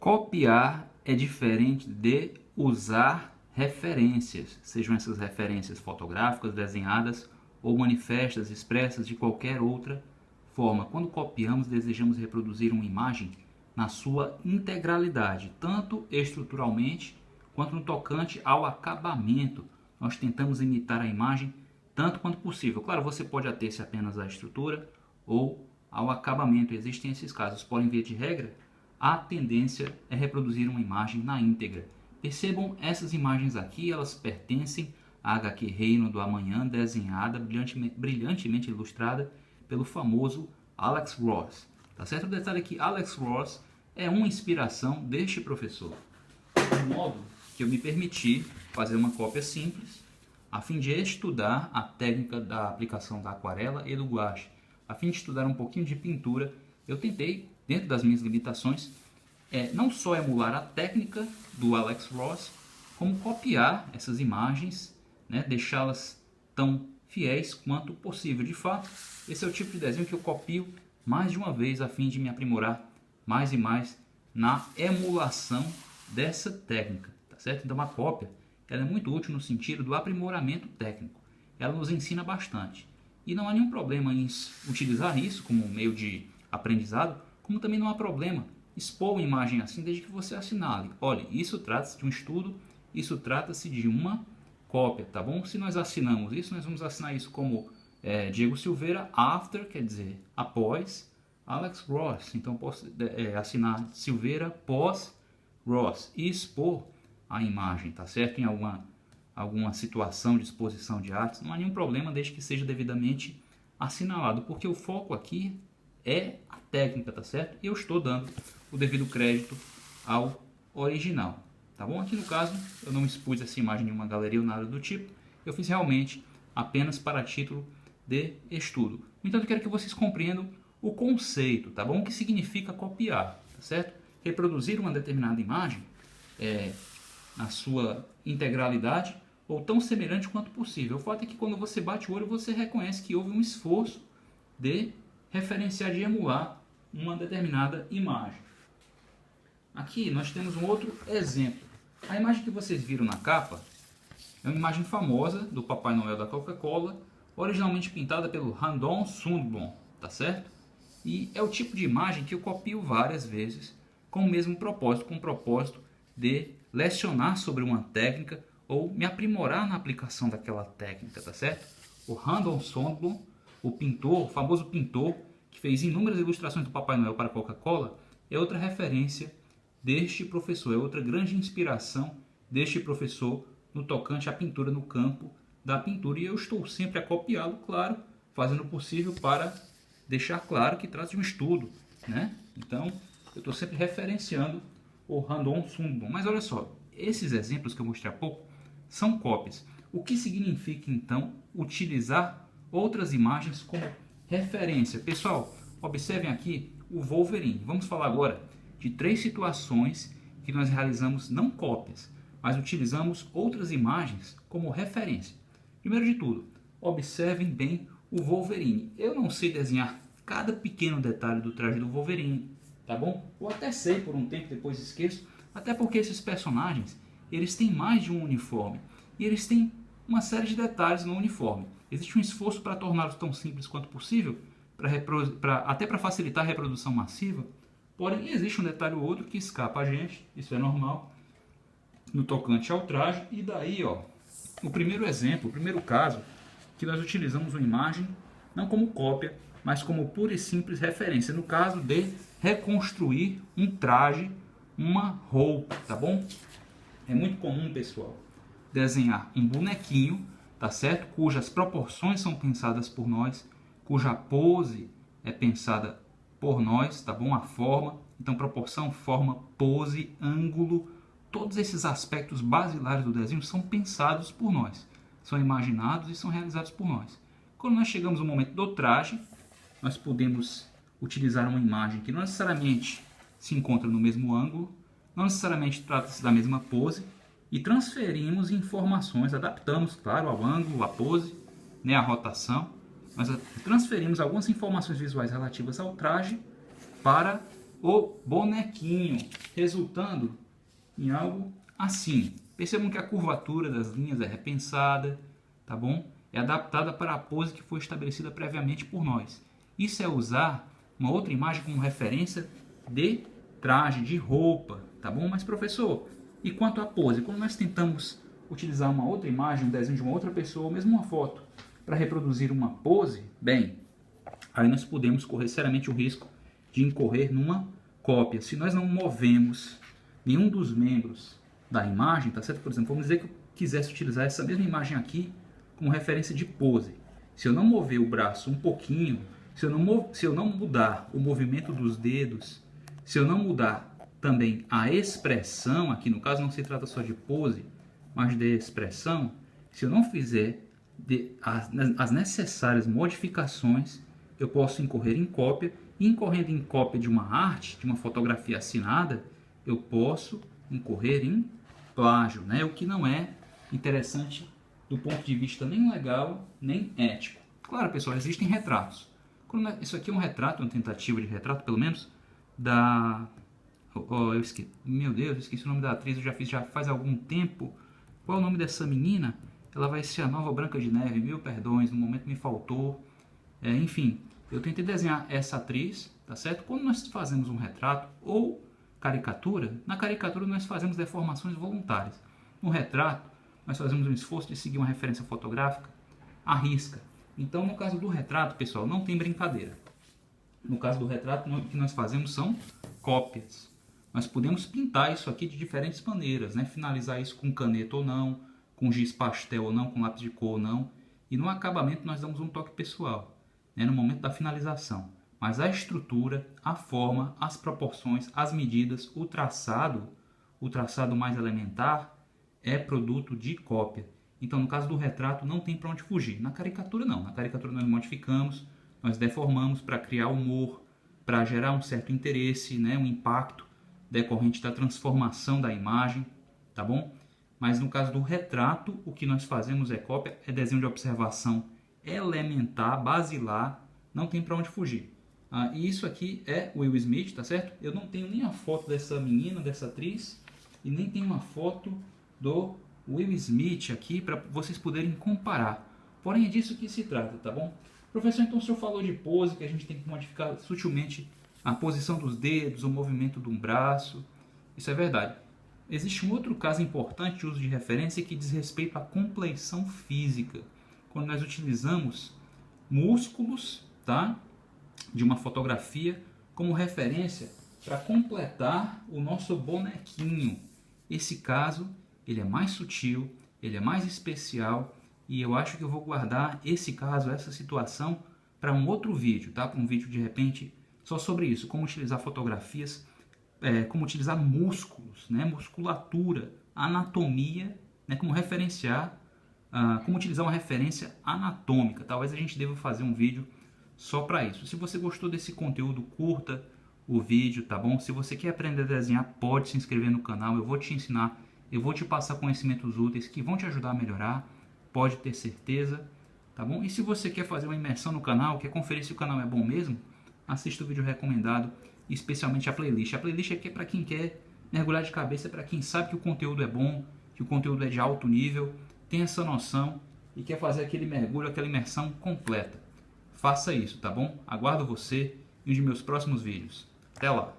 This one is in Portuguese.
Copiar é diferente de usar referências, sejam essas referências fotográficas, desenhadas ou manifestas, expressas de qualquer outra forma. Quando copiamos, desejamos reproduzir uma imagem na sua integralidade, tanto estruturalmente quanto no tocante ao acabamento. Nós tentamos imitar a imagem tanto quanto possível. Claro, você pode ater-se apenas à estrutura ou ao acabamento. Existem esses casos, porém, via de regra, a tendência é reproduzir uma imagem na íntegra. Percebam essas imagens aqui, elas pertencem à HQ Reino do Amanhã, desenhada, brilhantemente ilustrada pelo famoso Alex Ross. Tá certo? O detalhe é que Alex Ross é uma inspiração deste professor. De modo que eu me permiti fazer uma cópia simples, a fim de estudar a técnica da aplicação da aquarela e do guache. A fim de estudar um pouquinho de pintura, eu tentei, dentro das minhas limitações, não só emular a técnica do Alex Ross, como copiar essas imagens, né, deixá-las tão fiéis quanto possível. De fato, esse é o tipo de desenho que eu copio mais de uma vez a fim de me aprimorar mais e mais na emulação dessa técnica, tá certo? Então a cópia ela é muito útil no sentido do aprimoramento técnico. Ela nos ensina bastante. E não há nenhum problema em utilizar isso como meio de aprendizado, como também não há problema expor uma imagem assim desde que você assinale. Olha, isso trata-se de um estudo, isso trata-se de uma cópia, tá bom? Se nós assinamos isso, nós vamos assinar isso como Diego Silveira after, quer dizer, após Alex Ross. Então posso assinar Silveira pós Ross e expor a imagem, tá certo? Em alguma situação de exposição de artes, não há nenhum problema desde que seja devidamente assinalado, porque o foco aqui é a técnica, tá certo? E eu estou dando o devido crédito ao original, tá bom? Aqui no caso, eu não expus essa imagem em uma galeria ou nada do tipo, eu fiz realmente apenas para título de estudo. No entanto, eu quero que vocês compreendam o conceito, tá bom? O que significa copiar, tá certo? Reproduzir uma determinada imagem na sua integralidade ou tão semelhante quanto possível. O fato é que quando você bate o olho, você reconhece que houve um esforço de referenciar, de emular uma determinada imagem. Aqui nós temos um outro exemplo. A imagem que vocês viram na capa é uma imagem famosa do Papai Noel da Coca-Cola, originalmente pintada pelo Randon Sundblom, tá certo? E é o tipo de imagem que eu copio várias vezes com o mesmo propósito, com o propósito de lecionar sobre uma técnica ou me aprimorar na aplicação daquela técnica, tá certo? O Randon Sundblom, o pintor, o famoso pintor que fez inúmeras ilustrações do Papai Noel para a Coca-Cola, é outra referência deste professor, é outra grande inspiração deste professor no tocante à pintura no campo da pintura. E eu estou sempre a copiá-lo, claro, fazendo o possível para deixar claro que trata de um estudo, né? Então, eu estou sempre referenciando o Randon Sundblom. Mas olha só, esses exemplos que eu mostrei há pouco são cópias. O que significa, então, utilizar outras imagens como referência? Pessoal, observem aqui o Wolverine. Vamos falar agora de 3 situações que nós realizamos não cópias, mas utilizamos outras imagens como referência. Primeiro de tudo, observem bem o Wolverine. Eu não sei desenhar cada pequeno detalhe do traje do Wolverine, tá bom? Ou até sei por um tempo, depois esqueço, até porque esses personagens, eles têm mais de um uniforme e eles têm uma série de detalhes no uniforme. Existe um esforço para torná-los tão simples quanto possível, até para facilitar a reprodução massiva, porém existe um detalhe ou outro que escapa a gente, isso é normal, no tocante ao traje. E daí, ó, o primeiro exemplo, o primeiro caso, que nós utilizamos uma imagem não como cópia, mas como pura e simples referência, no caso de reconstruir um traje, uma roupa, tá bom? É muito comum, pessoal, desenhar um bonequinho, tá certo? Cujas proporções são pensadas por nós, cuja pose é pensada por nós, tá bom? A forma, então proporção, forma, pose, ângulo, todos esses aspectos basilares do desenho são pensados por nós, são imaginados e são realizados por nós. Quando nós chegamos no momento do traje, nós podemos utilizar uma imagem que não necessariamente se encontra no mesmo ângulo, não necessariamente trata-se da mesma pose, e transferimos informações, adaptamos, claro, ao ângulo, à pose, né, à rotação, nós transferimos algumas informações visuais relativas ao traje para o bonequinho, resultando em algo assim. Percebam que a curvatura das linhas é repensada, tá bom? É adaptada para a pose que foi estabelecida previamente por nós. Isso é usar uma outra imagem como referência de traje, de roupa, tá bom? Mas professor, e quanto à pose? Quando nós tentamos utilizar uma outra imagem, um desenho de uma outra pessoa, ou mesmo uma foto, para reproduzir uma pose, bem, aí nós podemos correr seriamente o risco de incorrer numa cópia. Se nós não movemos nenhum dos membros da imagem, tá certo? Por exemplo, vamos dizer que eu quisesse utilizar essa mesma imagem aqui como referência de pose. Se eu não mover o braço um pouquinho, se eu não mudar o movimento dos dedos, se eu não mudar também a expressão, aqui no caso não se trata só de pose, mas de expressão, se eu não fizer as necessárias modificações, eu posso incorrer em cópia, e incorrendo em cópia de uma arte, de uma fotografia assinada, eu posso incorrer em plágio, né? O que não é interessante do ponto de vista nem legal, nem ético. Claro, pessoal, existem retratos. Isso aqui é um retrato, uma tentativa de retrato, pelo menos, da... Meu Deus, eu esqueci o nome da atriz, eu já fiz já faz algum tempo. Qual é o nome dessa menina? Ela vai ser a nova Branca de Neve, mil perdões, no momento me faltou. Enfim, eu tentei desenhar essa atriz, tá certo? Quando nós fazemos um retrato ou caricatura, na caricatura nós fazemos deformações voluntárias. No retrato, nós fazemos um esforço de seguir uma referência fotográfica à risca. Então, no caso do retrato, pessoal, não tem brincadeira. No caso do retrato, o que nós fazemos são cópias. Nós podemos pintar isso aqui de diferentes maneiras, né? Finalizar isso com caneta ou não, com giz pastel ou não, com lápis de cor ou não. E no acabamento nós damos um toque pessoal, né? No momento da finalização. Mas a estrutura, a forma, as proporções, as medidas, o traçado mais elementar é produto de cópia. Então, no caso do retrato, não tem para onde fugir. Na caricatura, não. Na caricatura nós modificamos, nós deformamos para criar humor, para gerar um certo interesse, né? Um impacto decorrente da transformação da imagem, tá bom? Mas no caso do retrato, o que nós fazemos é cópia, é desenho de observação elementar, basilar, não tem para onde fugir. E isso aqui é o Will Smith, tá certo? Eu não tenho nem a foto dessa menina, dessa atriz, e nem tenho uma foto do Will Smith aqui para vocês poderem comparar. Porém, é disso que se trata, tá bom? Professor, então o senhor falou de pose, que a gente tem que modificar sutilmente a posição dos dedos, o movimento de um braço. Isso é verdade. Existe um outro caso importante de uso de referência que diz respeito à compleição física. Quando nós utilizamos músculos, tá, de uma fotografia como referência para completar o nosso bonequinho. Esse caso, ele é mais sutil, ele é mais especial e eu acho que eu vou guardar esse caso, essa situação para um outro vídeo, tá? Para um vídeo de repente só sobre isso, como utilizar fotografias, como utilizar músculos, né? Musculatura, anatomia, né? Como referenciar, como utilizar uma referência anatômica. Talvez a gente deva fazer um vídeo só para isso. Se você gostou desse conteúdo, curta o vídeo, tá bom? Se você quer aprender a desenhar, pode se inscrever no canal, eu vou te ensinar, eu vou te passar conhecimentos úteis que vão te ajudar a melhorar, pode ter certeza, tá bom? E se você quer fazer uma imersão no canal, quer conferir se o canal é bom mesmo, assista o vídeo recomendado, especialmente a playlist. A playlist aqui é para quem quer mergulhar de cabeça, para quem sabe que o conteúdo é bom, que o conteúdo é de alto nível, tem essa noção e quer fazer aquele mergulho, aquela imersão completa. Faça isso, tá bom? Aguardo você em um de meus próximos vídeos. Até lá!